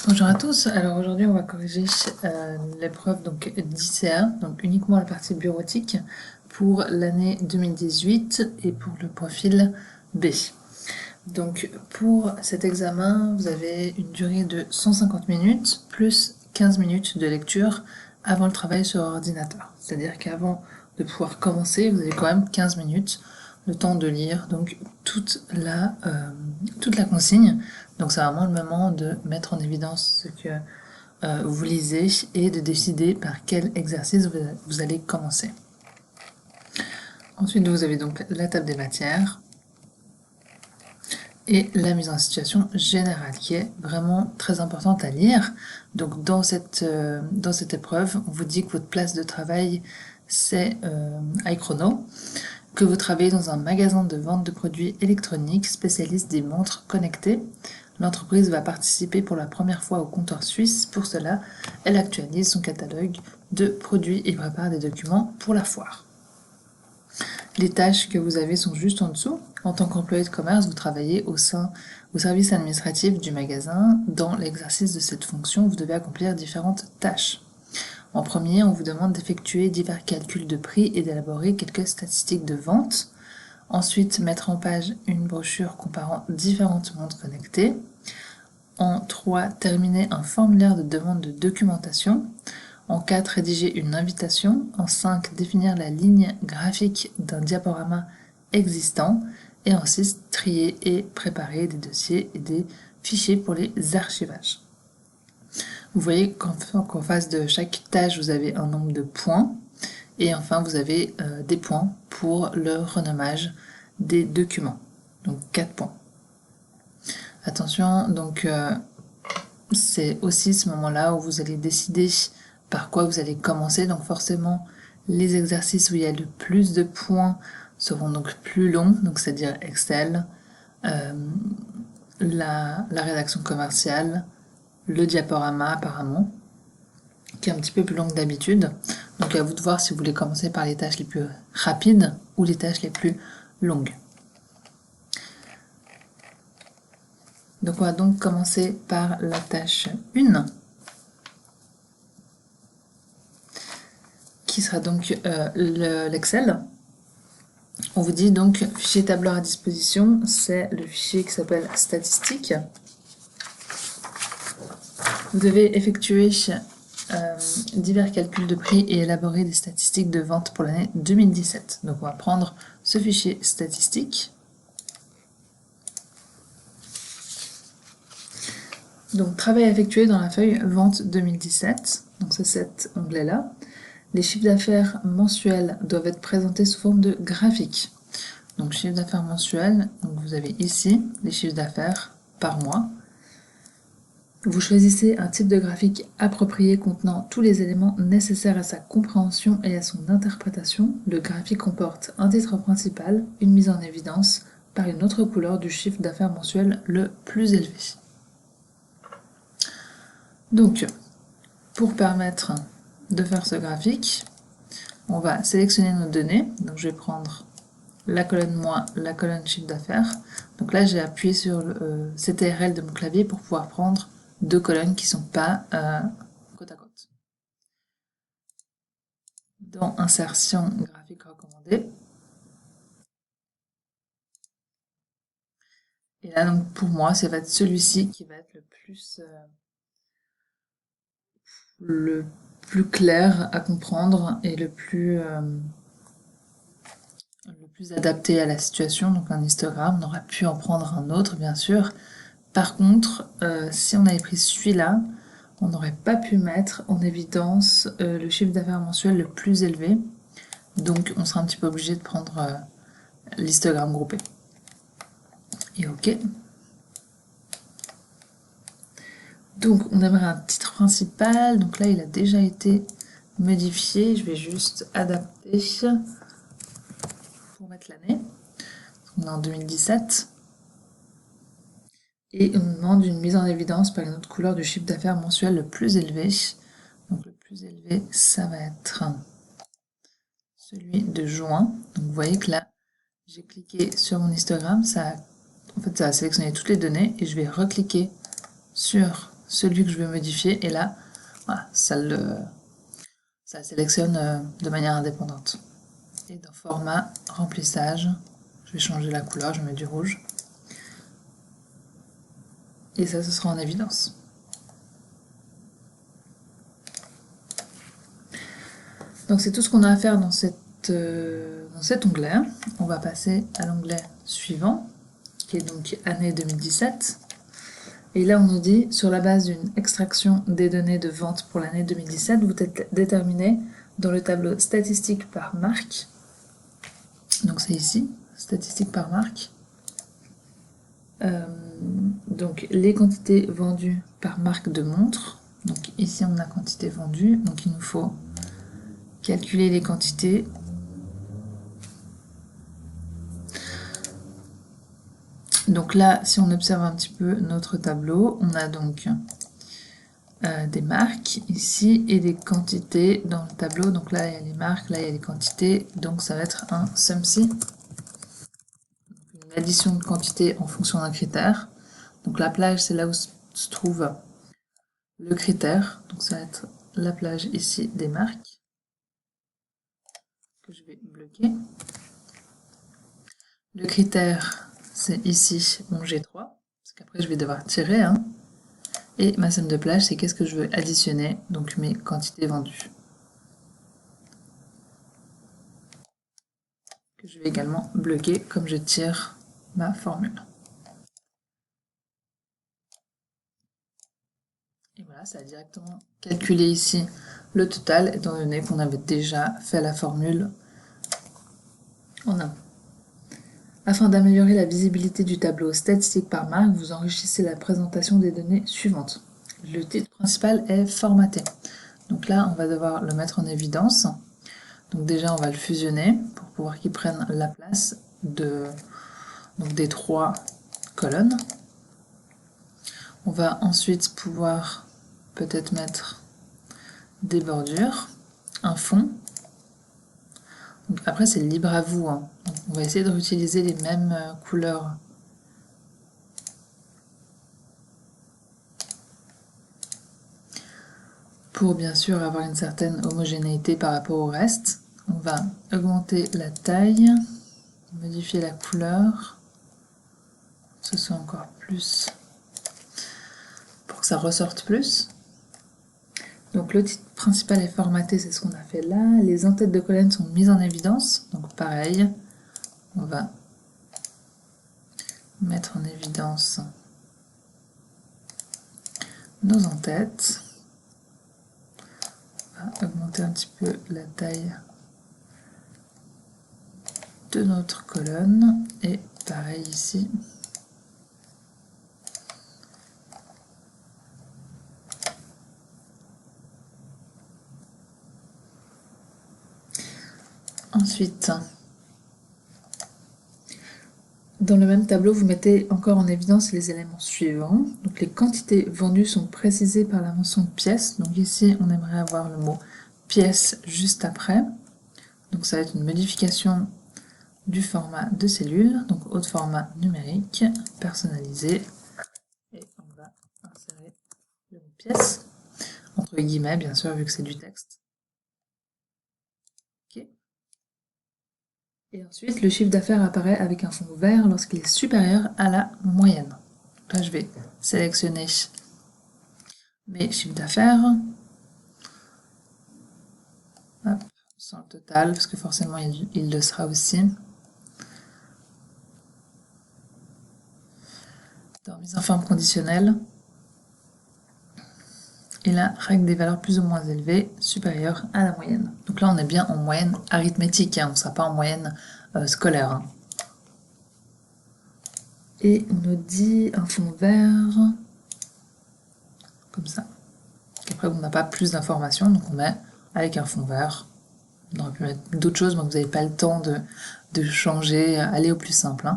Bonjour à tous, alors aujourd'hui on va corriger l'épreuve d'ICA, donc uniquement la partie bureautique pour l'année 2018 et pour le profil B. Donc pour cet examen, vous avez une durée de 150 minutes plus 15 minutes de lecture avant le travail sur ordinateur. C'est-à-dire qu'avant de pouvoir commencer, vous avez quand même 15 minutes le temps de lire donc toute la consigne. Donc c'est vraiment le moment de mettre en évidence ce que vous lisez et de décider par quel exercice vous allez commencer. Ensuite, vous avez donc la table des matières et la mise en situation générale qui est vraiment très importante à lire. Donc dans cette épreuve, on vous dit que votre place de travail c'est iChrono, que vous travaillez dans un magasin de vente de produits électroniques spécialiste des montres connectées. L'entreprise va participer pour la première fois au comptoir suisse. Pour cela, elle actualise son catalogue de produits et prépare des documents pour la foire. Les tâches que vous avez sont juste en dessous. En tant qu'employé de commerce, vous travaillez au service administratif du magasin. Dans l'exercice de cette fonction, vous devez accomplir différentes tâches. En premier, on vous demande d'effectuer divers calculs de prix et d'élaborer quelques statistiques de vente. Ensuite, mettre en page une brochure comparant différentes montres connectées. En 3, terminer un formulaire de demande de documentation. En 4, rédiger une invitation. En 5, définir la ligne graphique d'un diaporama existant. Et en 6, trier et préparer des dossiers et des fichiers pour les archivages. Vous voyez qu'en face de chaque tâche, vous avez un nombre de points. Et enfin, vous avez des points pour le renommage des documents. Donc 4 points. Attention, donc c'est aussi ce moment-là où vous allez décider par quoi vous allez commencer. Donc forcément, les exercices où il y a le plus de points seront donc plus longs, donc c'est-à-dire Excel, la rédaction commerciale, le diaporama apparemment, qui est un petit peu plus long que d'habitude. Donc à vous de voir si vous voulez commencer par les tâches les plus rapides ou les tâches les plus longues. Donc on va donc commencer par la tâche 1, qui sera donc l'Excel. On vous dit donc fichier tableur à disposition, c'est le fichier qui s'appelle statistiques. Vous devez effectuer divers calculs de prix et élaborer des statistiques de vente pour l'année 2017. Donc on va prendre ce fichier statistique. Donc travail effectué dans la feuille vente 2017, donc c'est cet onglet-là. Les chiffres d'affaires mensuels doivent être présentés sous forme de graphique. Donc chiffre d'affaires mensuel, donc vous avez ici les chiffres d'affaires par mois. Vous choisissez un type de graphique approprié contenant tous les éléments nécessaires à sa compréhension et à son interprétation. Le graphique comporte un titre principal, une mise en évidence par une autre couleur du chiffre d'affaires mensuel le plus élevé. Donc, pour permettre de faire ce graphique, on va sélectionner nos données. Donc je vais prendre la colonne mois, la colonne chiffre d'affaires. Donc là, j'ai appuyé sur le CTRL de mon clavier pour pouvoir prendre deux colonnes qui ne sont pas côte à côte. Dans Insertion graphique recommandée. Et là, donc, pour moi, ça va être celui-ci qui va être le plus clair à comprendre et le plus adapté à la situation. Donc un histogramme, on aurait pu en prendre un autre, bien sûr. Par contre, si on avait pris celui-là, on n'aurait pas pu mettre en évidence le chiffre d'affaires mensuel le plus élevé. Donc on sera un petit peu obligé de prendre l'histogramme groupé. Et OK. Donc on aimerait un titre principal. Donc là, il a déjà été modifié. Je vais juste adapter pour mettre l'année. On est en 2017. Et on nous demande une mise en évidence par une autre couleur du chiffre d'affaires mensuel le plus élevé. Donc le plus élevé, ça va être celui de juin. Donc vous voyez que là, j'ai cliqué sur mon histogramme, ça a sélectionné toutes les données et je vais recliquer sur celui que je veux modifier, et là, voilà, ça le sélectionne de manière indépendante. Et dans format, remplissage, je vais changer la couleur, je mets du rouge. Et ça, ce sera en évidence. Donc c'est tout ce qu'on a à faire dans cet onglet. On va passer à l'onglet suivant, qui est donc année 2017. Et là, on nous dit, sur la base d'une extraction des données de vente pour l'année 2017, vous déterminez dans le tableau statistiques par marque, donc c'est ici, statistiques par marque, donc les quantités vendues par marque de montre. Donc ici, on a quantité vendue, donc il nous faut calculer les quantités. Donc là, si on observe un petit peu notre tableau, on a donc des marques ici et des quantités dans le tableau. Donc là, il y a les marques, là, il y a les quantités. Donc ça va être un SUMSI, une addition de quantités en fonction d'un critère. Donc la plage, c'est là où se trouve le critère. Donc ça va être la plage ici des marques, que je vais bloquer. Le critère, c'est ici mon G3, parce qu'après je vais devoir tirer. Et ma somme de plage, c'est qu'est-ce que je veux additionner, donc mes quantités vendues. Que je vais également bloquer comme je tire ma formule. Et voilà, ça a directement calculé ici le total, étant donné qu'on avait déjà fait la formule en amont. Afin d'améliorer la visibilité du tableau statistique par marque, vous enrichissez la présentation des données suivantes. Le titre principal est formaté. Donc là, on va devoir le mettre en évidence. Donc déjà, on va le fusionner pour pouvoir qu'il prenne la place des 3 colonnes. On va ensuite pouvoir peut-être mettre des bordures, un fond. Donc après, c'est libre à vous. Donc on va essayer de réutiliser les mêmes couleurs. Pour bien sûr avoir une certaine homogénéité par rapport au reste. On va augmenter la taille, modifier la couleur, que ce soit encore plus, pour que ça ressorte plus. Donc le titre principal est formaté, c'est ce qu'on a fait là. Les en-têtes de colonne sont mises en évidence. Donc pareil, on va mettre en évidence nos en-têtes. On va augmenter un petit peu la taille de notre colonne. Et pareil ici. Ensuite, dans le même tableau, vous mettez encore en évidence les éléments suivants. Donc les quantités vendues sont précisées par la mention pièce. Donc ici, on aimerait avoir le mot pièce juste après. Donc ça va être une modification du format de cellule, donc haut format numérique, personnalisé. Et on va insérer le mot pièce, entre guillemets bien sûr, vu que c'est du texte. Et ensuite, le chiffre d'affaires apparaît avec un fond vert lorsqu'il est supérieur à la moyenne. Donc là, je vais sélectionner mes chiffres d'affaires. Sans le total, parce que forcément, il le sera aussi. Dans mise en forme conditionnelle. Et là, règle des valeurs plus ou moins élevées, supérieures à la moyenne. Donc là, on est bien en moyenne arithmétique, on ne sera pas en moyenne scolaire. Et on nous dit un fond vert, comme ça. Après, on n'a pas plus d'informations, donc on met avec un fond vert. On aurait pu mettre d'autres choses, mais vous n'avez pas le temps de changer, aller au plus simple.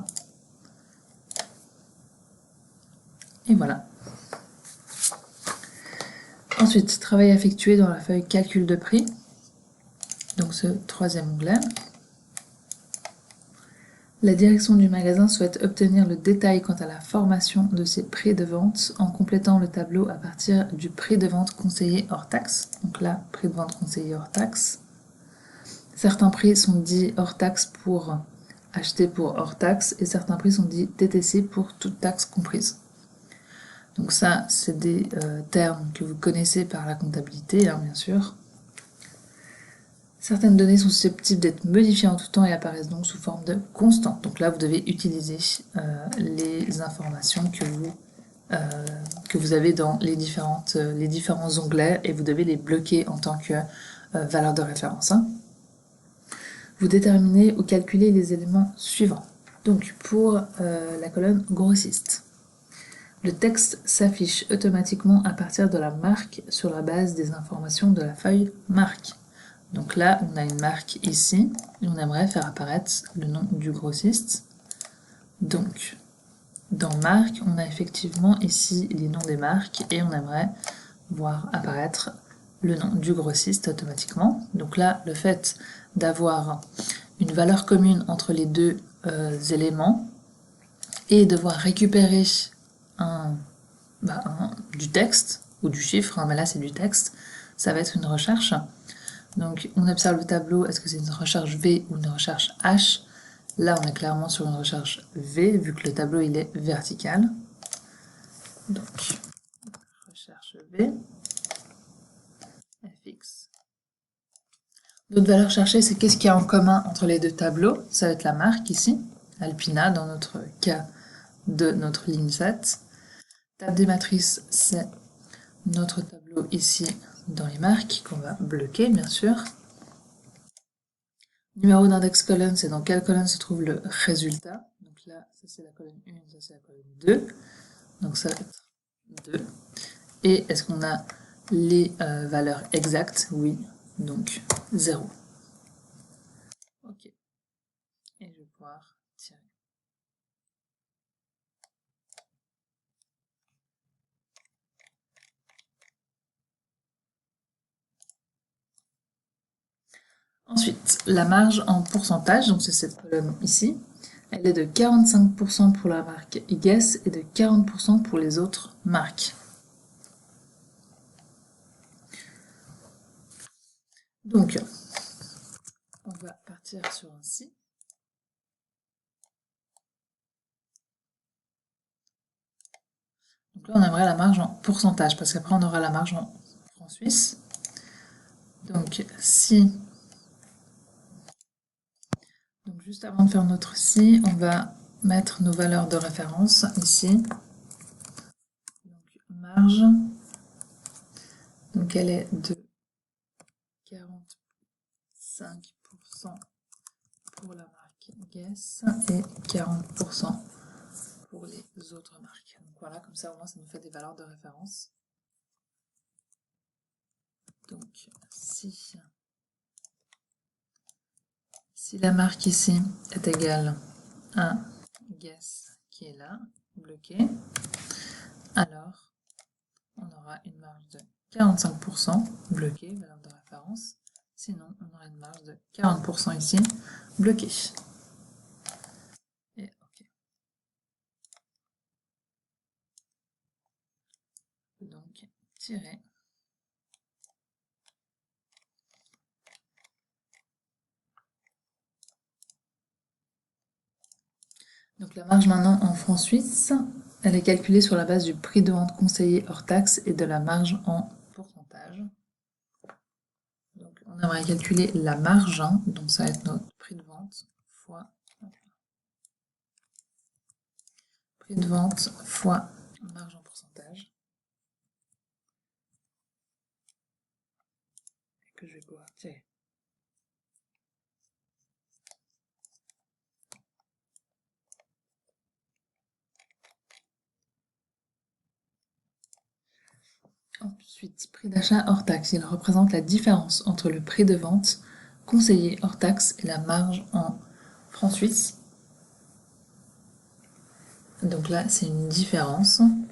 Et voilà. Ensuite, travail effectué dans la feuille calcul de prix. Donc ce troisième onglet. La direction du magasin souhaite obtenir le détail quant à la formation de ses prix de vente en complétant le tableau à partir du prix de vente conseillé hors taxe. Donc là, prix de vente conseillé hors taxe. Certains prix sont dits hors taxe pour acheter pour hors taxe et certains prix sont dits TTC pour toute taxe comprise. Donc ça, c'est des termes que vous connaissez par la comptabilité, hein, bien sûr. Certaines données sont susceptibles d'être modifiées en tout temps et apparaissent donc sous forme de constante. Donc là, vous devez utiliser les informations que vous avez dans les différents onglets et vous devez les bloquer en tant que valeur de référence. Hein. Vous déterminez ou calculez les éléments suivants. Donc pour la colonne grossiste, le texte s'affiche automatiquement à partir de la marque sur la base des informations de la feuille marque. Donc là, on a une marque ici, et on aimerait faire apparaître le nom du grossiste. Donc, dans marque, on a effectivement ici les noms des marques, et on aimerait voir apparaître le nom du grossiste automatiquement. Donc là, le fait d'avoir une valeur commune entre les deux éléments, et devoir récupérer du texte, ou du chiffre, hein, mais là c'est du texte, ça va être une recherche. Donc on observe le tableau, est-ce que c'est une recherche V ou une recherche H? Là on est clairement sur une recherche V, vu que le tableau il est vertical. Donc recherche V, FX. D'autres valeurs cherchées, c'est qu'est-ce qu'il y a en commun entre les deux tableaux? Ça va être la marque ici, Alpina dans notre cas de notre ligne 7. Table des matrices, c'est notre tableau ici dans les marques qu'on va bloquer bien sûr. Numéro d'index colonne, c'est dans quelle colonne se trouve le résultat. Donc là, ça c'est la colonne 1, ça c'est la colonne 2. Donc ça va être 2. Et est-ce qu'on a les valeurs exactes? Oui, donc 0. Ok. Et je vais pouvoir tirer. Ensuite, la marge en pourcentage, donc c'est cette colonne ici, elle est de 45% pour la marque Guess et de 40% pour les autres marques. Donc, on va partir sur un si. Donc là, on aimerait la marge en pourcentage, parce qu'après, on aura la marge en francs suisses. Donc, si... Donc, juste avant de faire notre si, on va mettre nos valeurs de référence ici. Donc, marge. Donc, elle est de 45% pour la marque Guess et 40% pour les autres marques. Donc voilà, comme ça au moins ça nous fait des valeurs de référence. Donc si la marque ici est égale à Guess qui est là, bloqué, alors on aura une marge de 45% bloqué, valeur de référence. Sinon, on aura une marge de 40% ici, bloqué. Et OK. Donc, tirer. Donc la marge maintenant en francs suisses, elle est calculée sur la base du prix de vente conseillé hors taxe et de la marge en pourcentage. Donc on aimerait calculer la marge, hein, donc ça va être notre prix de vente fois prix de vente fois marge en pourcentage. Que je vais pouvoir tirer. Ensuite, prix d'achat hors taxe, il représente la différence entre le prix de vente conseillé hors taxe et la marge en francs suisses. Donc là, c'est une différence. Donc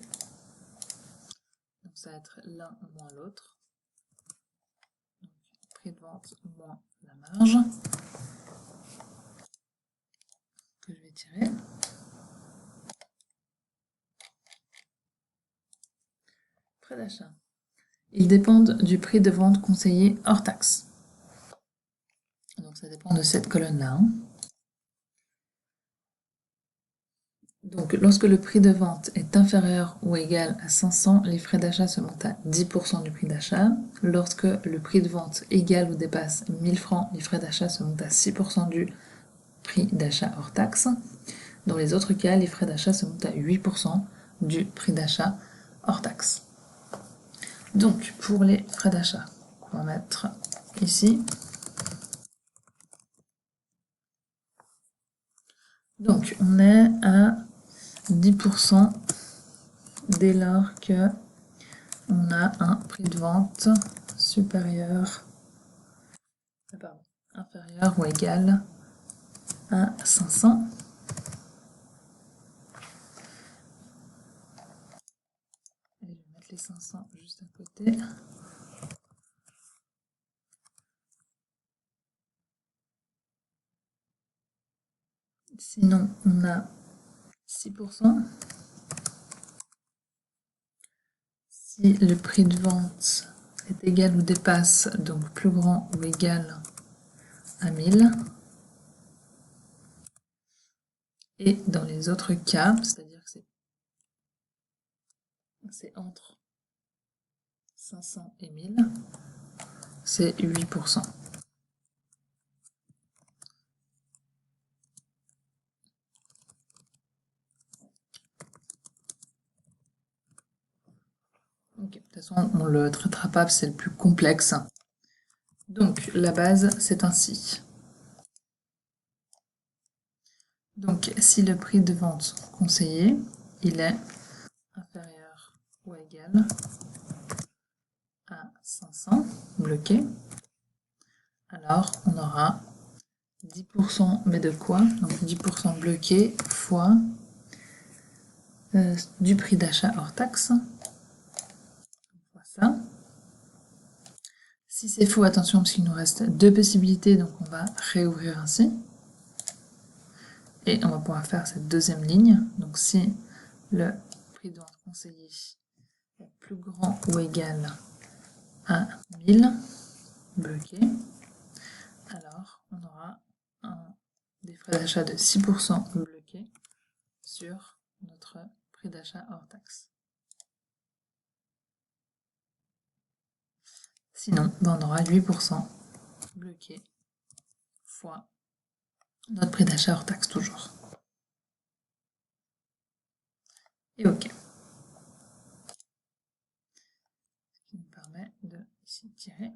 ça va être l'un moins l'autre. Prix de vente moins la marge. Que je vais tirer. Frais d'achat. Ils dépendent du prix de vente conseillé hors taxe. Donc ça dépend de cette colonne-là. Donc lorsque le prix de vente est inférieur ou égal à 500, les frais d'achat se montent à 10% du prix d'achat. Lorsque le prix de vente égale ou dépasse 1000 francs, les frais d'achat se montent à 6% du prix d'achat hors taxe. Dans les autres cas, les frais d'achat se montent à 8% du prix d'achat hors taxe. Donc, pour les frais d'achat, on va mettre ici. Donc, on est à 10% dès lors que on a un prix de vente supérieur, inférieur ou égal à 500. Et je vais mettre les 500 juste à côté. Sinon, on a 6%. Si le prix de vente est égal ou dépasse, donc plus grand ou égal à 1000. Et dans les autres cas, c'est-à-dire que c'est entre 500 et 1000, c'est 8%. Okay. De toute façon, on ne le traitera pas, c'est le plus complexe. Donc, la base, c'est ainsi. Donc, si le prix de vente conseillé, il est inférieur ou égal à 500, bloqué, alors on aura 10%, mais de quoi? Donc 10% bloqué fois du prix d'achat hors taxe. Ça. Si c'est faux, attention parce qu'il nous reste deux possibilités, donc on va réouvrir ainsi. Et on va pouvoir faire cette deuxième ligne. Donc si le prix de vente conseillé est plus grand ou égal à 1000, bloqué, alors on aura des frais d'achat de 6% bloqués sur notre prix d'achat hors taxe. Sinon, on aura 8% bloqué fois notre prix d'achat hors taxe toujours. Et OK. Ce qui nous permet de ici tirer.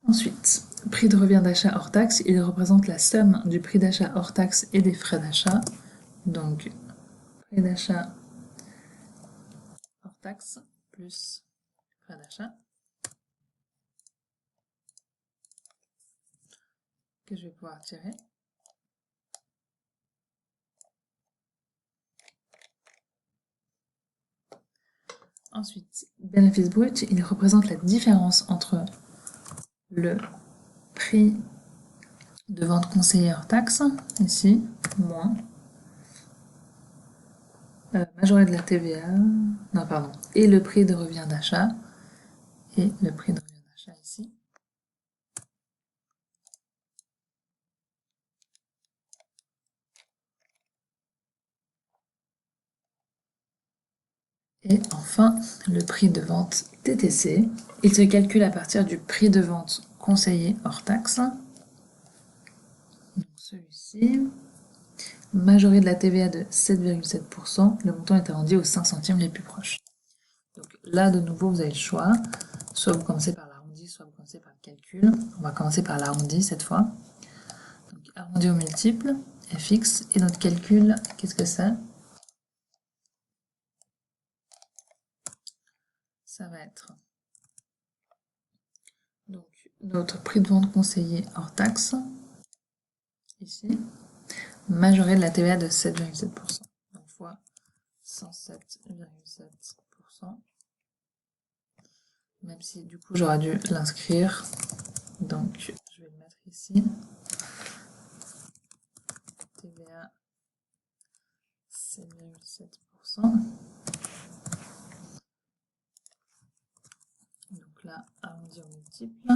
Ensuite, prix de revient d'achat hors taxe, il représente la somme du prix d'achat hors taxe et des frais d'achat. Donc, prix d'achat hors taxe plus frais d'achat, que je vais pouvoir tirer. Ensuite, bénéfice brut, il représente la différence entre le prix de vente conseillé hors taxe, ici, moins majoré de la TVA, non pardon, et le prix de revient d'achat, et le prix de revient d'achat ici. Et enfin, le prix de vente TTC, il se calcule à partir du prix de vente conseillé hors taxe. Celui-ci, majoré de la TVA de 7,7%, le montant est arrondi aux 5 centimes les plus proches. Donc là, de nouveau, vous avez le choix. Soit vous commencez par l'arrondi, soit vous commencez par le calcul. On va commencer par l'arrondi cette fois. Donc arrondi au multiple, fx, et notre calcul, qu'est-ce que c'est? Ça va être donc notre prix de vente conseillé hors taxe, ici, majoré de la TVA de 7,7%. Donc fois 107,7%. même si du coup j'aurais dû l'inscrire. Donc je vais le mettre ici. TVA 7,7%. Donc là, arrondir multiple.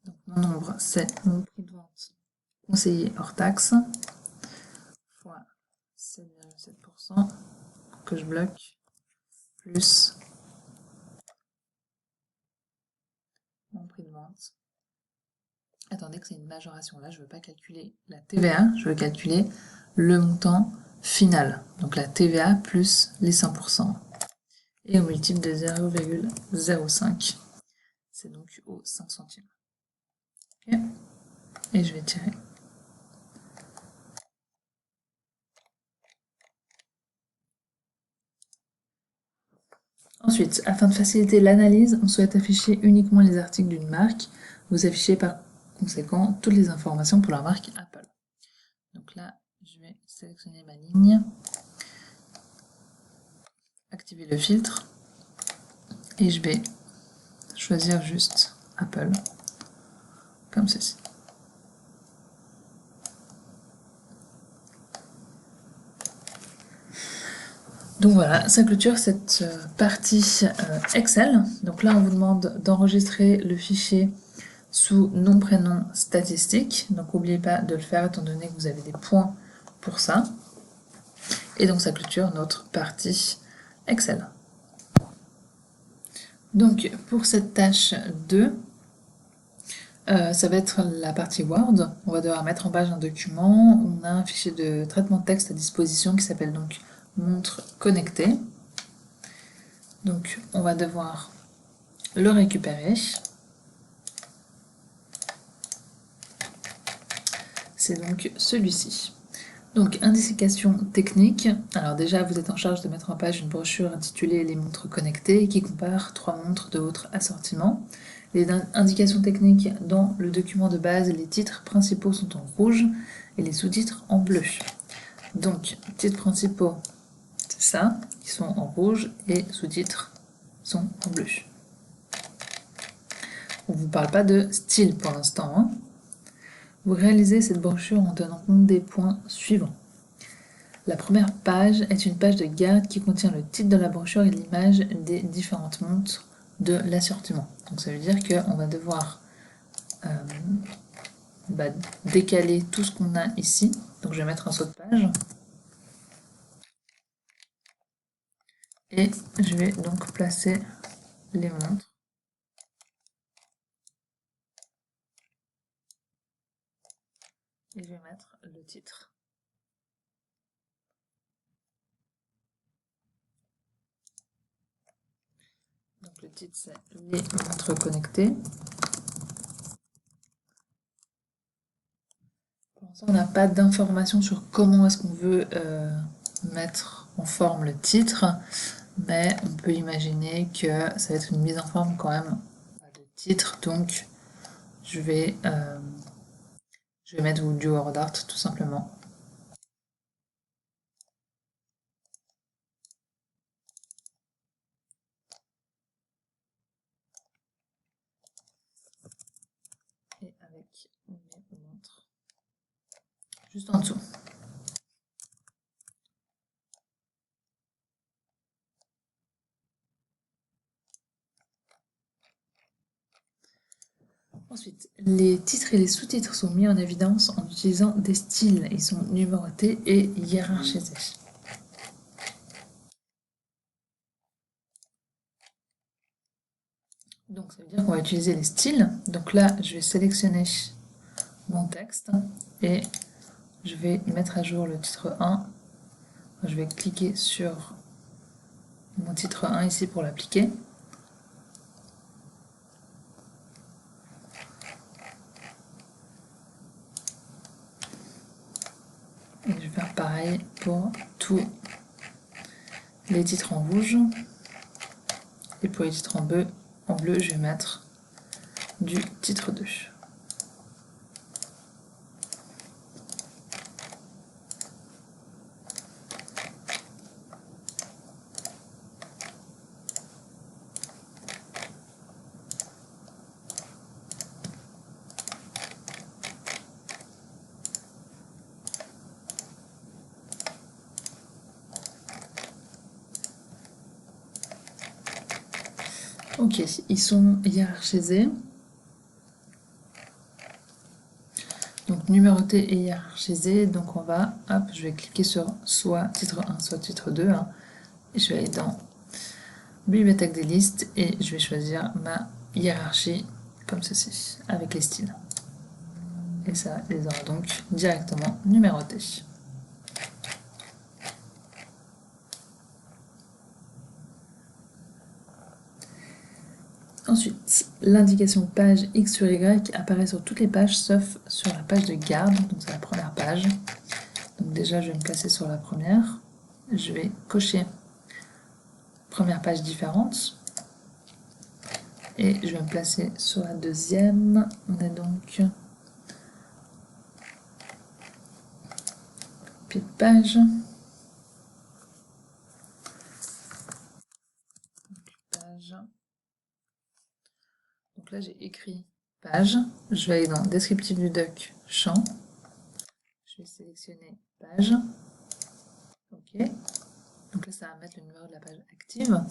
Donc mon nombre, c'est mon prix de vente conseillé hors taxe fois 7,7% que je bloque plus mon prix de vente. Attendez que c'est une majoration. Là, je ne veux pas calculer la TVA, je veux calculer le montant final. Donc la TVA plus les 100%. Et au multiple de 0,05. C'est donc au 5 centimes. Okay. Et je vais tirer. Ensuite, afin de faciliter l'analyse, on souhaite afficher uniquement les articles d'une marque. Vous affichez par conséquent toutes les informations pour la marque Apple. Donc là, je vais sélectionner ma ligne, activer le filtre, et je vais choisir juste Apple, comme ceci. Donc voilà, ça clôture cette partie Excel. Donc là, on vous demande d'enregistrer le fichier sous nom, prénom, statistique. Donc n'oubliez pas de le faire étant donné que vous avez des points pour ça. Et donc ça clôture notre partie Excel. Donc pour cette tâche 2, ça va être la partie Word. On va devoir mettre en page un document. On a un fichier de traitement de texte à disposition qui s'appelle donc montre connectée. Donc on va devoir le récupérer. C'est donc celui-ci. Donc indication technique. Alors déjà vous êtes en charge de mettre en page une brochure intitulée Les montres connectées qui compare 3 montres de votre assortiment. Les indications techniques dans le document de base, les titres principaux sont en rouge et les sous-titres en bleu. Donc titres principaux, c'est ça, qui sont en rouge et sous-titres sont en bleu. On ne vous parle pas de style pour l'instant, hein. Vous réalisez cette brochure en tenant compte des points suivants. La première page est une page de garde qui contient le titre de la brochure et l'image des différentes montres de l'assortiment. Donc ça veut dire qu'on va devoir décaler tout ce qu'on a ici. Donc je vais mettre un saut de page. Et je vais donc placer les montres. Et je vais mettre le titre. Donc le titre c'est les montres connectées. Pour l'instant on n'a pas d'informations sur comment est-ce qu'on veut mettre en forme le titre, mais on peut imaginer que ça va être une mise en forme quand même de titre, donc je vais mettre du word art tout simplement. Et avec mes montres juste en dessous. Ensuite, les titres et les sous-titres sont mis en évidence en utilisant des styles. Ils sont numérotés et hiérarchisés. Donc ça veut dire qu'on va utiliser les styles. Donc là, je vais sélectionner mon texte et je vais mettre à jour le titre 1. Je vais cliquer sur mon titre 1 ici pour l'appliquer. Et je vais faire pareil pour tous les titres en rouge. Et pour les titres en bleu, je vais mettre du titre 2. Ok, ils sont hiérarchisés. Donc numérotés et hiérarchisés. Donc on va, hop, je vais cliquer sur soit titre 1, soit titre 2. Hein, et je vais aller dans bibliothèque des listes et je vais choisir ma hiérarchie comme ceci, avec les styles. Et ça les aura donc directement numérotés. Ensuite, l'indication page X sur Y apparaît sur toutes les pages sauf sur la page de garde, donc c'est la première page. Donc déjà, je vais me placer sur la première. Je vais cocher première page différente. Et je vais me placer sur la deuxième. On est donc pied de page. Donc là, j'ai écrit page. Je vais aller dans descriptif du doc, champ. Je vais sélectionner page. OK. Donc là, ça va mettre le numéro de la page active.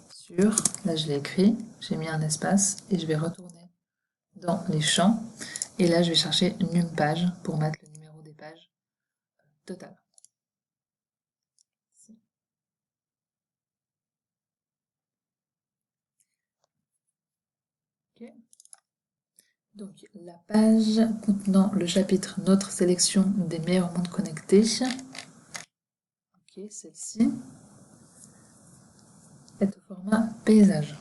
Sur, là, je l'ai écrit. J'ai mis un espace et je vais retourner dans les champs. Et là, je vais chercher num page pour mettre le numéro des pages total. Okay. Donc la page contenant le chapitre Notre sélection des meilleurs mondes connectés. Ok, celle-ci est au format paysage.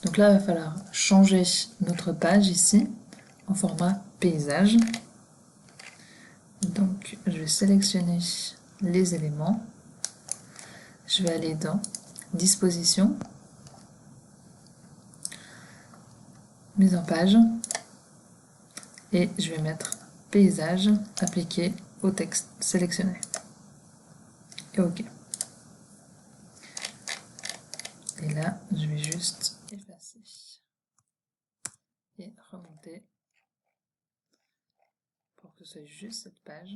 Donc là, il va falloir changer notre page ici en format paysage. Donc je vais sélectionner les éléments. Je vais aller dans Disposition, Mise en page. Et je vais mettre paysage appliqué au texte sélectionné. Et OK. Et là, je vais juste effacer et remonter pour que ce soit juste cette page.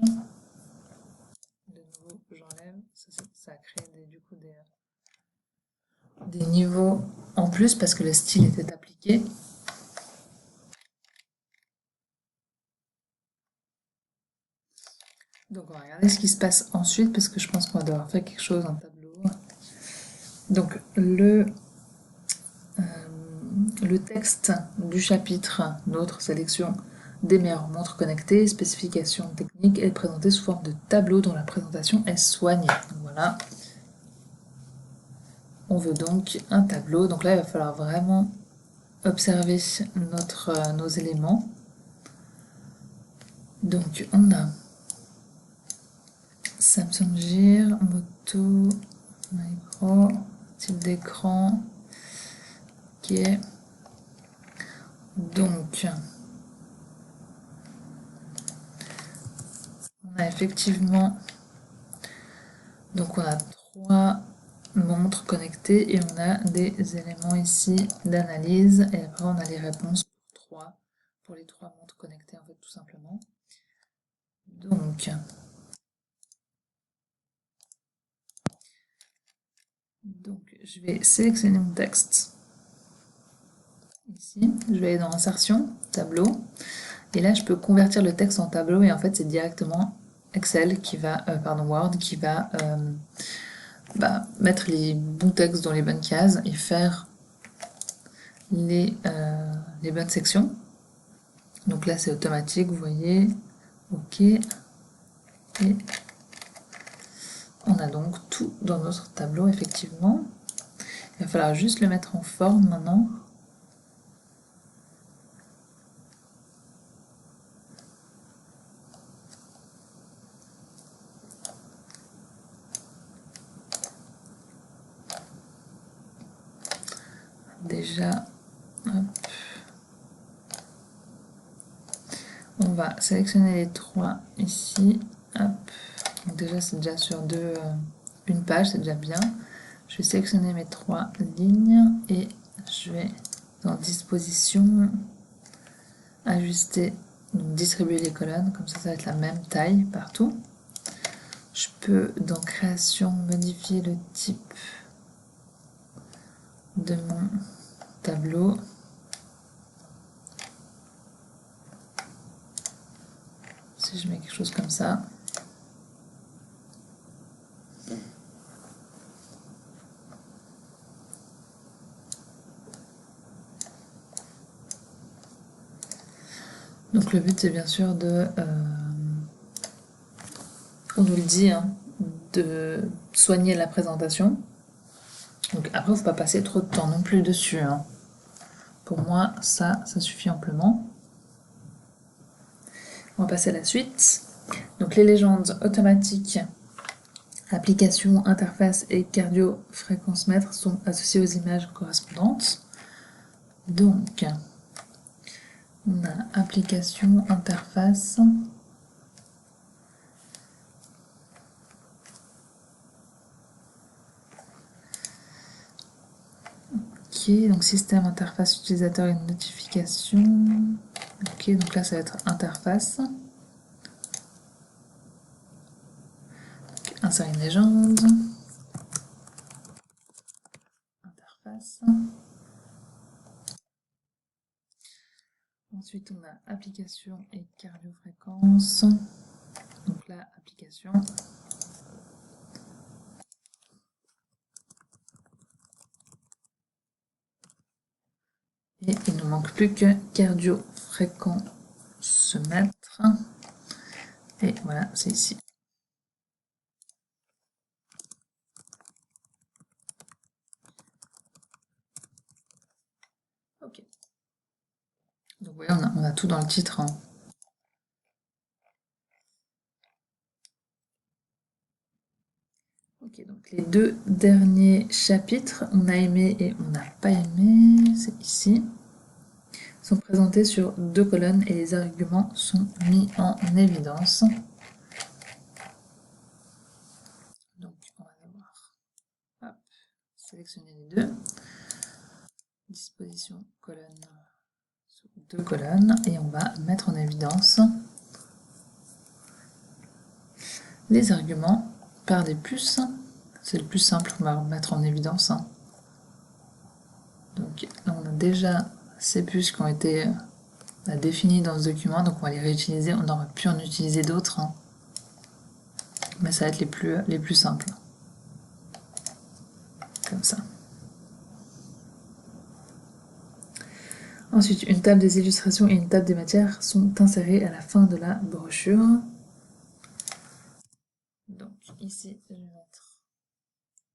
De nouveau, j'enlève. Ça a créé du coup des niveaux en plus parce que le style était appliqué. Donc on va regarder ce qui se passe ensuite parce que je pense qu'on va devoir faire quelque chose en tableau. Donc le texte du chapitre, notre sélection des meilleures montres connectées, spécifications techniques, est présenté sous forme de tableau dont la présentation est soignée. Donc voilà. On veut donc un tableau. Donc là, il va falloir vraiment observer nos éléments. Donc on a Samsung Gear, moto, micro, type d'écran. Ok. Donc on a effectivement, donc on a 3 montres connectées et on a des éléments ici d'analyse et après on a les réponses pour les 3 montres connectées en fait tout simplement. Donc je vais sélectionner mon texte ici, je vais aller dans insertion, tableau et là je peux convertir le texte en tableau et en fait c'est directement Excel qui va, Word qui va mettre les bons textes dans les bonnes cases et faire les bonnes sections. Donc là c'est automatique, vous voyez, ok, et on a donc tout dans notre tableau effectivement. Il va falloir juste le mettre en forme maintenant. Déjà, hop. On va sélectionner les 3 ici, hop. Donc déjà c'est déjà sur une page, c'est déjà bien. Je vais sélectionner mes 3 lignes et je vais dans disposition, ajuster, donc distribuer les colonnes, comme ça va être la même taille partout. Je peux dans création modifier le type de mon tableau. Si je mets quelque chose comme ça. Donc le but c'est bien sûr de, on nous le dit, hein, de soigner la présentation. Donc après, il ne faut pas passer trop de temps non plus dessus, hein. Pour moi, ça suffit amplement. On va passer à la suite. Donc les légendes automatiques, application, interface et cardio-fréquence-mètre sont associées aux images correspondantes. Donc, on a application, interface. Ok, donc système, interface, utilisateur et notification. Ok, donc là ça va être interface. Insérer une légende. Interface. Ensuite, on a application et cardiofréquence. Donc là, application. Et il ne manque plus que cardiofréquence-mètre. Et voilà, c'est ici. Ok. Donc vous voyez, on a tout dans le titre, hein. Ok, donc les deux derniers chapitres, on a aimé et on n'a pas aimé, c'est ici, sont présentés sur 2 colonnes et les arguments sont mis en évidence. Donc on va devoir sélectionner les deux. Disposition colonne sous 2 colonnes et on va mettre en évidence les arguments par des plus. C'est le plus simple, on va mettre en évidence. Donc là on a déjà ces puces qui ont été définies dans ce document, donc on va les réutiliser. On aurait pu en utiliser d'autres, hein, mais ça va être les plus simples. Comme ça. Ensuite, une table des illustrations et une table des matières sont insérées à la fin de la brochure. Donc ici, je vais mettre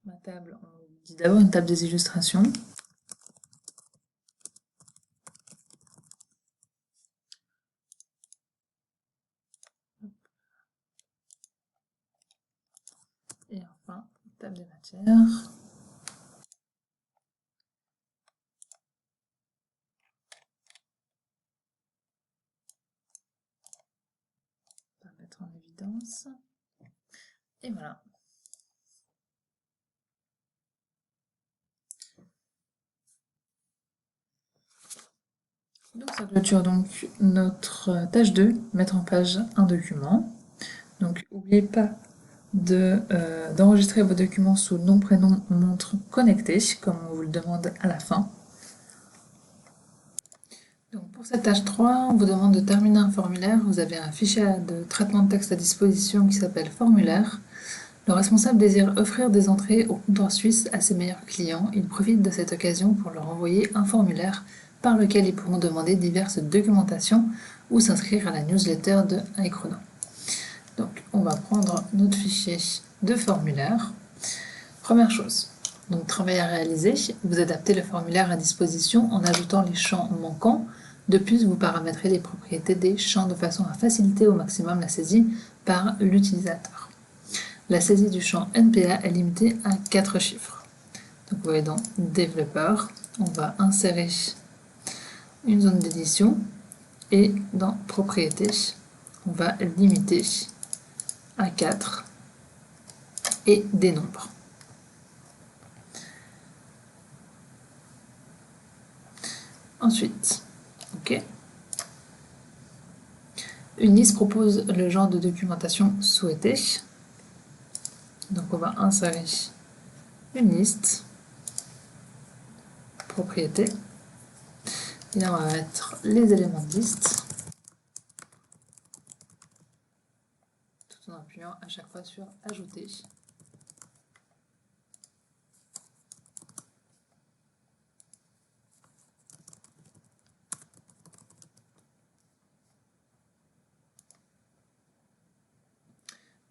ma table. On dit d'abord une table des illustrations. Et enfin, table des matières. On va mettre en évidence. Et voilà. Donc ça clôture donc notre tâche 2, mettre en page un document. Donc n'oubliez pas d'enregistrer vos documents sous nom, prénom, montre connecté, comme on vous le demande à la fin. Donc pour cette tâche 3, on vous demande de terminer un formulaire. Vous avez un fichier de traitement de texte à disposition qui s'appelle formulaire. Le responsable désire offrir des entrées au comptoir suisse à ses meilleurs clients. Il profite de cette occasion pour leur envoyer un formulaire par lequel ils pourront demander diverses documentations ou s'inscrire à la newsletter de iChrono. Donc on va prendre notre fichier de formulaire. Première chose, donc travail à réaliser, vous adaptez le formulaire à disposition en ajoutant les champs manquants. De plus, vous paramétrez les propriétés des champs de façon à faciliter au maximum la saisie par l'utilisateur. La saisie du champ NPA est limitée à 4 chiffres. Donc vous voyez dans développeur, on va insérer une zone d'édition et dans propriétés, on va limiter à 4 et des nombres. Ensuite, ok. Une liste propose le genre de documentation souhaité. Donc on va insérer une liste, propriété. Et là, on va mettre les éléments de liste, tout en appuyant à chaque fois sur Ajouter.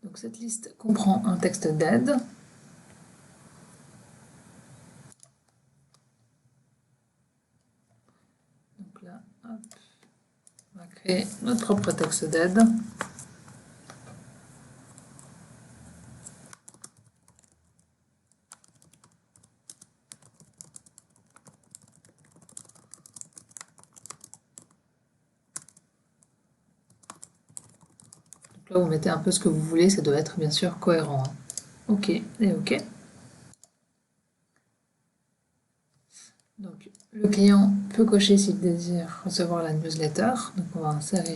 Donc cette liste comprend un texte d'aide, donc là, hop, on va créer notre propre texte d'aide. Donc là, vous mettez un peu ce que vous voulez, ça doit être bien sûr cohérent. OK et OK. Donc, le client peut cocher s'il désire recevoir la newsletter. Donc, on va insérer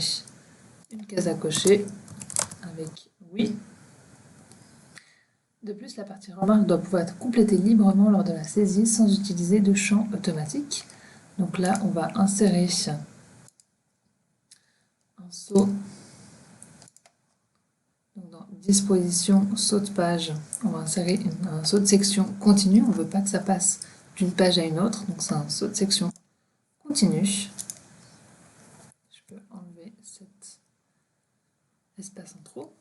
une case à cocher avec oui. De plus, la partie remarque doit pouvoir être complétée librement lors de la saisie sans utiliser de champ automatique. Donc là, on va insérer un saut. Donc dans disposition, saut de page, on va insérer un saut de section continu. On ne veut pas que ça passe d'une page à une autre, donc c'est un saut de section continu. Je peux enlever cet espace en trop.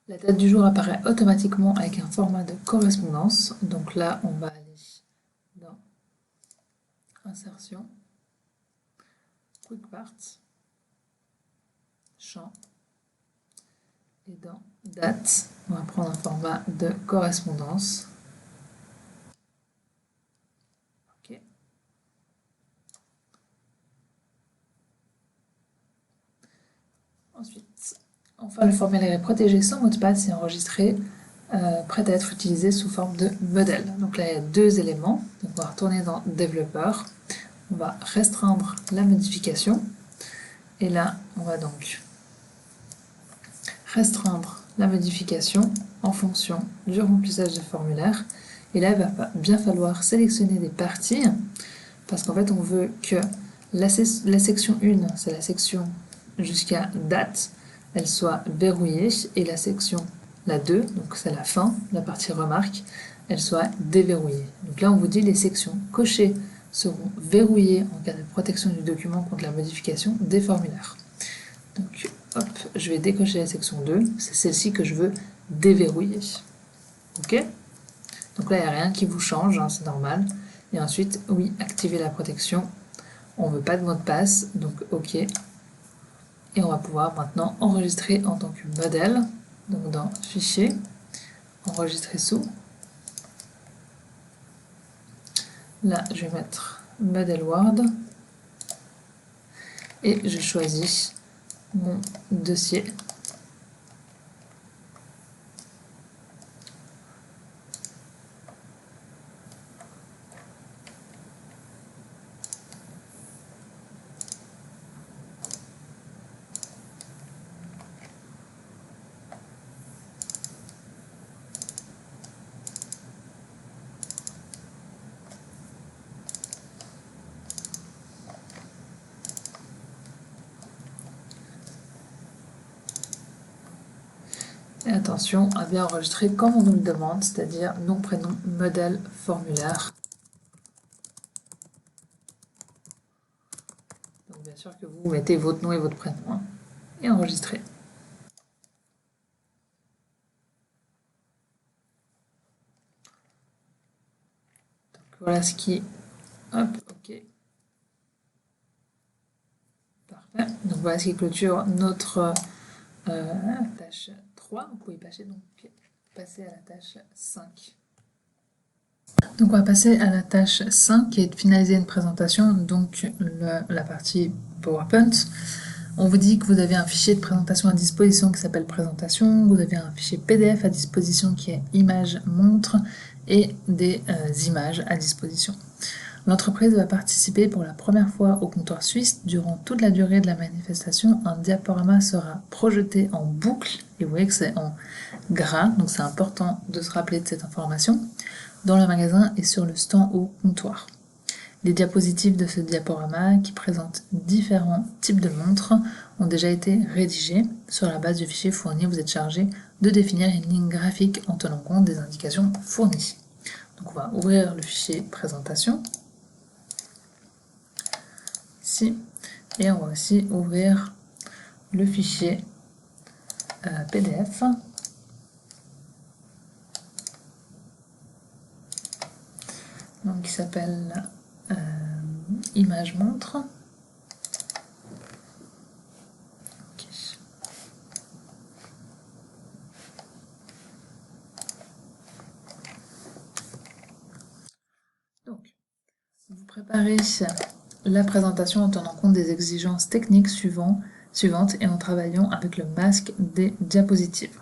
La date du jour apparaît automatiquement avec un format de correspondance. Donc là, on va aller dans Insertion, Quick Part, Champ, et dans Date, on va prendre un format de correspondance. OK. Ensuite, enfin, le formulaire est protégé sans mot de passe et enregistré, prêt à être utilisé sous forme de modèle. Donc là, il y a deux éléments. Donc on va retourner dans Développeur. On va restreindre la modification. Et là, on va donc restreindre la modification en fonction du remplissage de formulaire. Et là, il va bien falloir sélectionner des parties parce qu'en fait, on veut que la section 1, c'est la section jusqu'à date, elle soit verrouillée et la 2, donc c'est la fin, la partie remarque, elle soit déverrouillée. Donc là, on vous dit les sections cochées seront verrouillées en cas de protection du document contre la modification des formulaires. Donc, hop, je vais décocher la section 2, c'est celle-ci que je veux déverrouiller. OK? Donc là, il n'y a rien qui vous change, hein, c'est normal. Et ensuite, oui, activer la protection. On ne veut pas de mot de passe, donc OK. Et on va pouvoir maintenant enregistrer en tant que modèle. Donc dans Fichier, Enregistrer sous. Là, je vais mettre Modèle Word. Et je choisis mon dossier. Et attention à bien enregistrer comme on nous le demande, c'est-à-dire nom, prénom, modèle, formulaire. Donc bien sûr que vous mettez votre nom et votre prénom, hein, et enregistrez. Donc voilà ce qui... Hop, OK. Parfait. Donc voilà ce qui clôture notre tâche 3. Vous pouvez passer à la tâche 5. Donc on va passer à la tâche 5 qui est de finaliser une présentation, donc la partie PowerPoint. On vous dit que vous avez un fichier de présentation à disposition qui s'appelle présentation, vous avez un fichier PDF à disposition qui est image montre et des images à disposition. L'entreprise va participer pour la première fois au comptoir suisse. Durant toute la durée de la manifestation, un diaporama sera projeté en boucle, et vous voyez que c'est en gras, donc c'est important de se rappeler de cette information, dans le magasin et sur le stand au comptoir. Les diapositives de ce diaporama, qui présentent différents types de montres, ont déjà été rédigées. Sur la base du fichier fourni, vous êtes chargé de définir une ligne graphique en tenant compte des indications fournies. Donc on va ouvrir le fichier présentation, ici, et on va aussi ouvrir le fichier PDF. Donc qui s'appelle image montre. Okay. Donc, vous préparez la présentation en tenant compte des exigences techniques suivantes et en travaillant avec le masque des diapositives.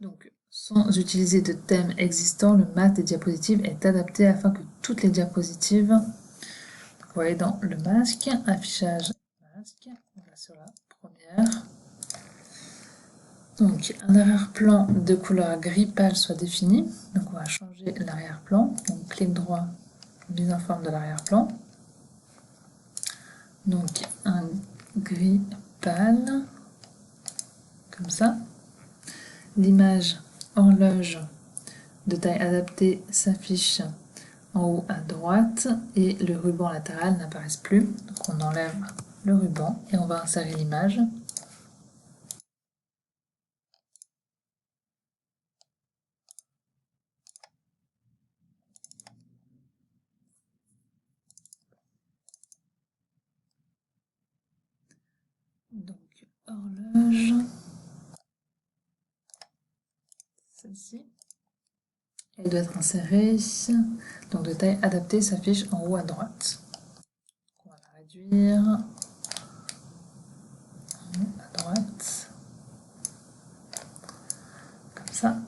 Donc, sans utiliser de thème existant, le masque des diapositives est adapté afin que toutes les diapositives, vous voyez dans le masque, affichage masque, on va sur la première. Donc, un arrière-plan de couleur gris pâle soit défini. Donc, on va changer l'arrière-plan. Donc, clic droit, mise en forme de l'arrière-plan. Donc, un gris pâle, comme ça. L'image horloge de taille adaptée s'affiche en haut à droite et le ruban latéral n'apparaît plus. Donc, on enlève le ruban et on va insérer l'image. Donc, horloge, celle-ci, elle doit être insérée, donc de taille adaptée s'affiche en haut à droite. Donc, on va la réduire en haut à droite, comme ça.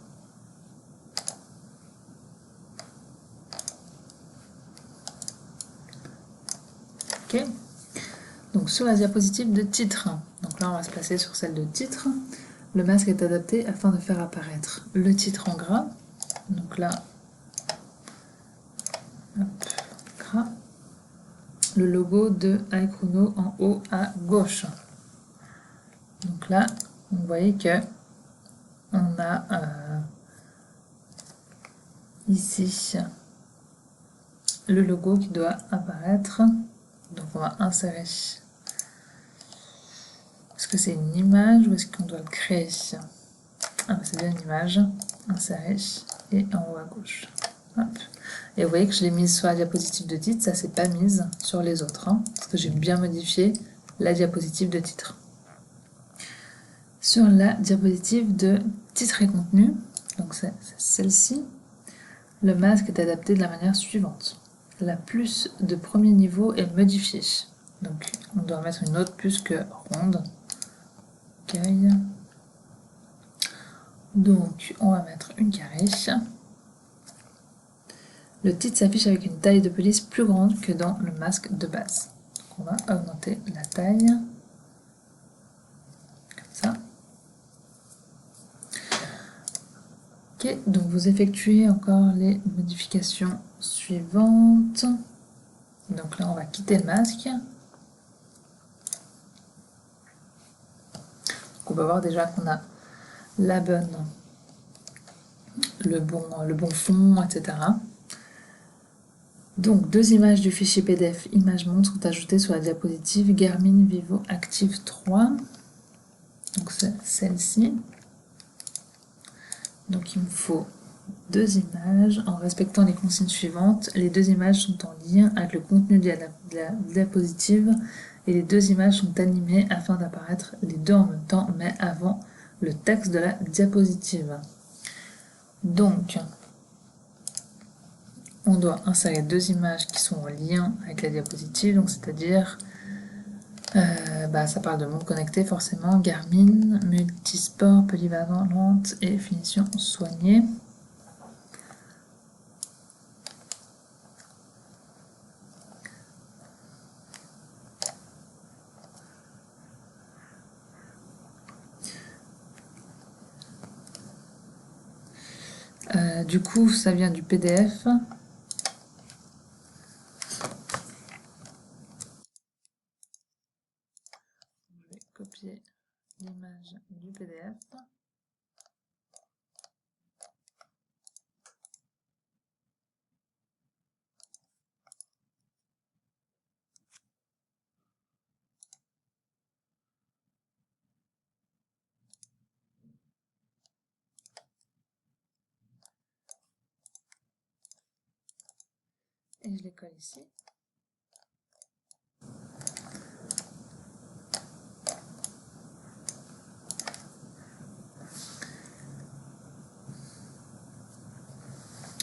Ok. Donc sur la diapositive de titre, donc là on va se placer sur celle de titre. Le masque est adapté afin de faire apparaître le titre en gras. Donc là, hop, gras. Le logo de iChrono en haut à gauche. Donc là, vous voyez que on a ici le logo qui doit apparaître. Donc on va insérer. Est-ce que c'est une image ou est-ce qu'on doit le créer? Ah, c'est bien une image. Insérer et en haut à gauche. Hop. Et vous voyez que je l'ai mise sur la diapositive de titre, ça s'est pas mise sur les autres, hein, parce que j'ai bien modifié la diapositive de titre. Sur la diapositive de titre et contenu, donc c'est celle-ci, le masque est adapté de la manière suivante. La puce de premier niveau est modifiée. Donc on doit mettre une autre puce que ronde. Okay. Donc on va mettre une carrée. Le titre s'affiche avec une taille de police plus grande que dans le masque de base. Donc on va augmenter la taille, comme ça. Ok, donc vous effectuez encore les modifications suivantes. Donc là on va quitter le masque. Donc on va voir déjà qu'on a la bonne, le bon fond, etc. Donc, deux images du fichier PDF image montre sont ajoutées sur la diapositive Garmin Vivo Active 3. Donc, c'est celle-ci. Donc, il me faut deux images en respectant les consignes suivantes. Les deux images sont en lien avec le contenu de la diapositive et les deux images sont animées afin d'apparaître les deux en même temps, mais avant le texte de la diapositive. Donc, on doit insérer deux images qui sont en lien avec la diapositive, donc c'est-à-dire, ça parle de montre connectée forcément, Garmin, multisport, polyvalente et finition soignée. Du coup, ça vient du PDF. copier l'image du PDF. Et je les colle ici.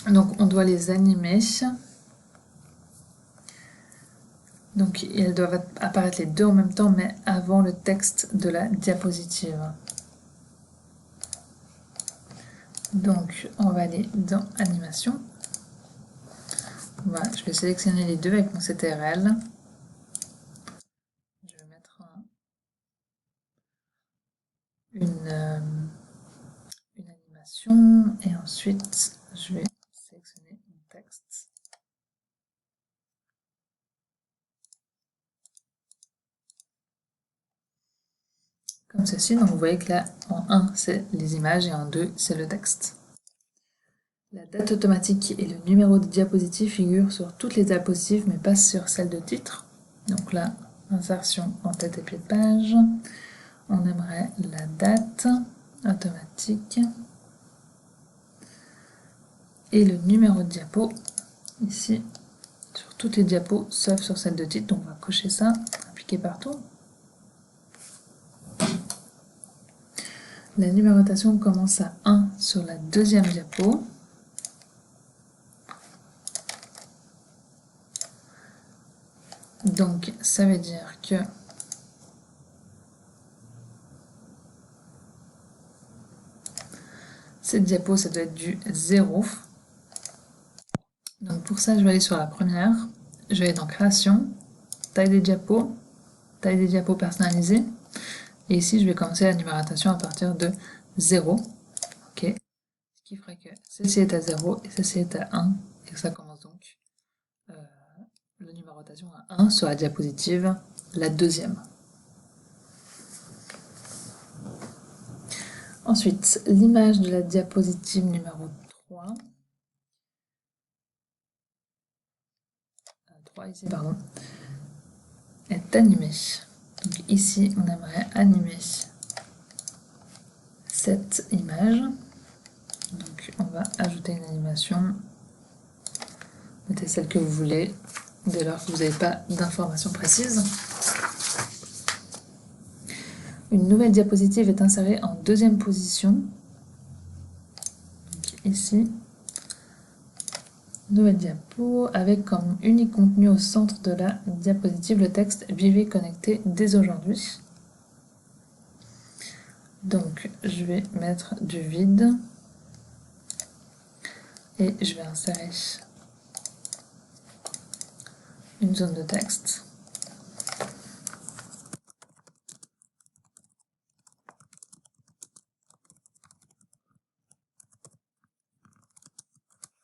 Donc on doit les animer. Donc elles doivent apparaître les deux en même temps, mais avant le texte de la diapositive. Donc on va aller dans Animation. Voilà, je vais sélectionner les deux avec mon CTRL. Je vais mettre une animation et ensuite je vais sélectionner mon texte. Comme ceci, donc vous voyez que là en 1 c'est les images et en 2 c'est le texte. La date automatique et le numéro de diapositive figurent sur toutes les diapositives mais pas sur celle de titre. Donc là, insertion en tête et pied de page. On aimerait la date automatique et le numéro de diapo ici sur toutes les diapos sauf sur celle de titre. Donc on va cocher ça, appliquer partout. La numérotation commence à 1 sur la deuxième diapo. Donc ça veut dire que cette diapo, ça doit être du 0. Donc pour ça, je vais aller sur la première. Je vais aller dans Création, taille des diapos personnalisées. Et ici, je vais commencer la numérotation à partir de 0. Ok. Ce qui ferait que ceci est à 0 et ceci est à 1. Et que ça commence donc la numérotation à 1 sur la diapositive, la deuxième. Ensuite, l'image de la diapositive numéro 3. 3 ici, pardon, est animée. Donc ici, on aimerait animer cette image. Donc on va ajouter une animation. Mettez celle que vous voulez, dès lors que vous n'avez pas d'informations précises. Une nouvelle diapositive est insérée en deuxième position. Donc ici, nouvelle diapo, avec comme unique contenu au centre de la diapositive le texte « Vivez connecté dès aujourd'hui ». Donc je vais mettre du vide et je vais insérer une zone de texte.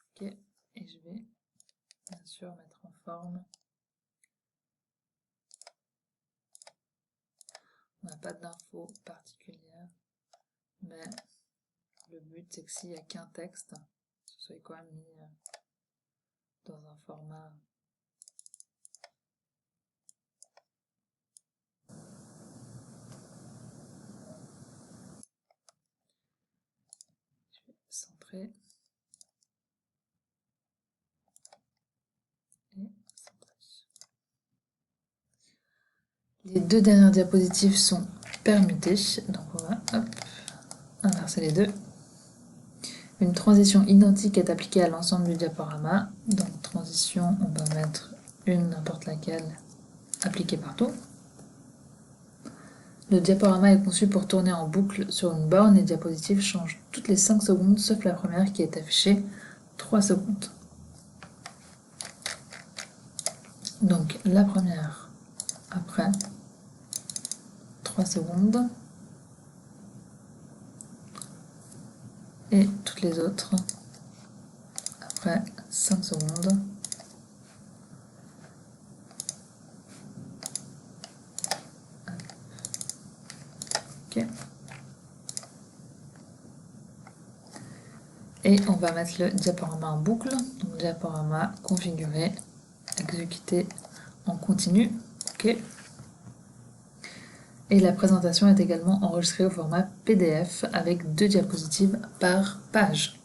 Ok, et je vais bien sûr mettre en forme. On n'a pas d'infos particulières, mais le but c'est que s'il n'y a qu'un texte, ce soit quand même mis dans un format centré et centré. Les deux dernières diapositives sont permutées, donc on va inverser les deux. Une transition identique est appliquée à l'ensemble du diaporama. Dans transition, on va mettre une n'importe laquelle appliquée partout. Le diaporama est conçu pour tourner en boucle sur une borne. Les diapositives changent toutes les 5 secondes, sauf la première qui est affichée 3 secondes. Donc la première après 3 secondes et toutes les autres après 5 secondes. Ok. Et on va mettre le diaporama en boucle. Donc diaporama configuré, exécuté en continu. Ok. Et la présentation est également enregistrée au format PDF avec 2 diapositives par page.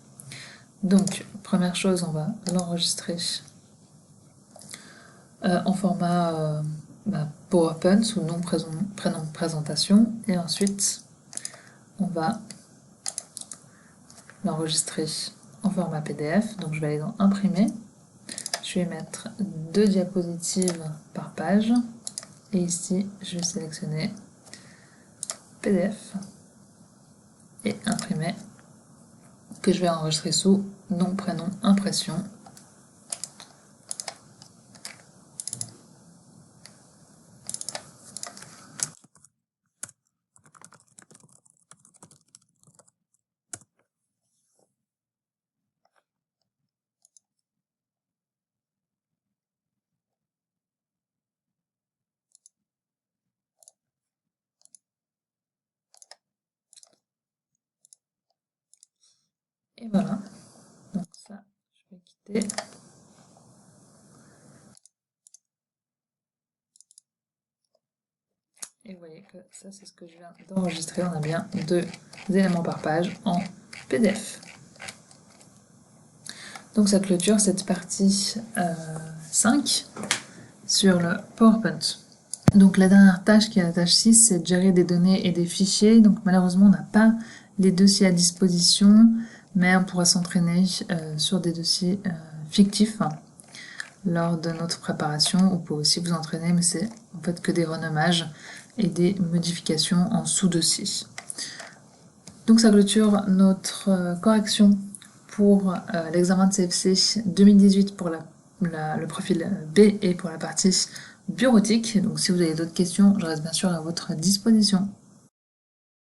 Donc, première chose, on va l'enregistrer en format PowerPoint sous nom, prénom, présentation. Et ensuite, on va l'enregistrer en format PDF. Donc, je vais aller dans Imprimer. Je vais mettre 2 diapositives par page. Et ici, je vais sélectionner PDF et Imprimer, que je vais enregistrer sous nom, prénom, impression. Et voilà, donc ça, je vais quitter. Et vous voyez que ça, c'est ce que je viens d'enregistrer. On a bien 2 éléments par page en PDF. Donc ça clôture cette partie 5 sur le PowerPoint. Donc la dernière tâche, qui est la tâche 6, c'est de gérer des données et des fichiers. Donc malheureusement, on n'a pas les dossiers à disposition, mais on pourra s'entraîner sur des dossiers fictifs lors de notre préparation. Vous pouvez aussi vous entraîner, mais c'est en fait que des renommages et des modifications en sous-dossiers. Donc ça clôture notre correction pour l'examen de CFC 2018 pour le profil B et pour la partie bureautique. Donc si vous avez d'autres questions, je reste bien sûr à votre disposition.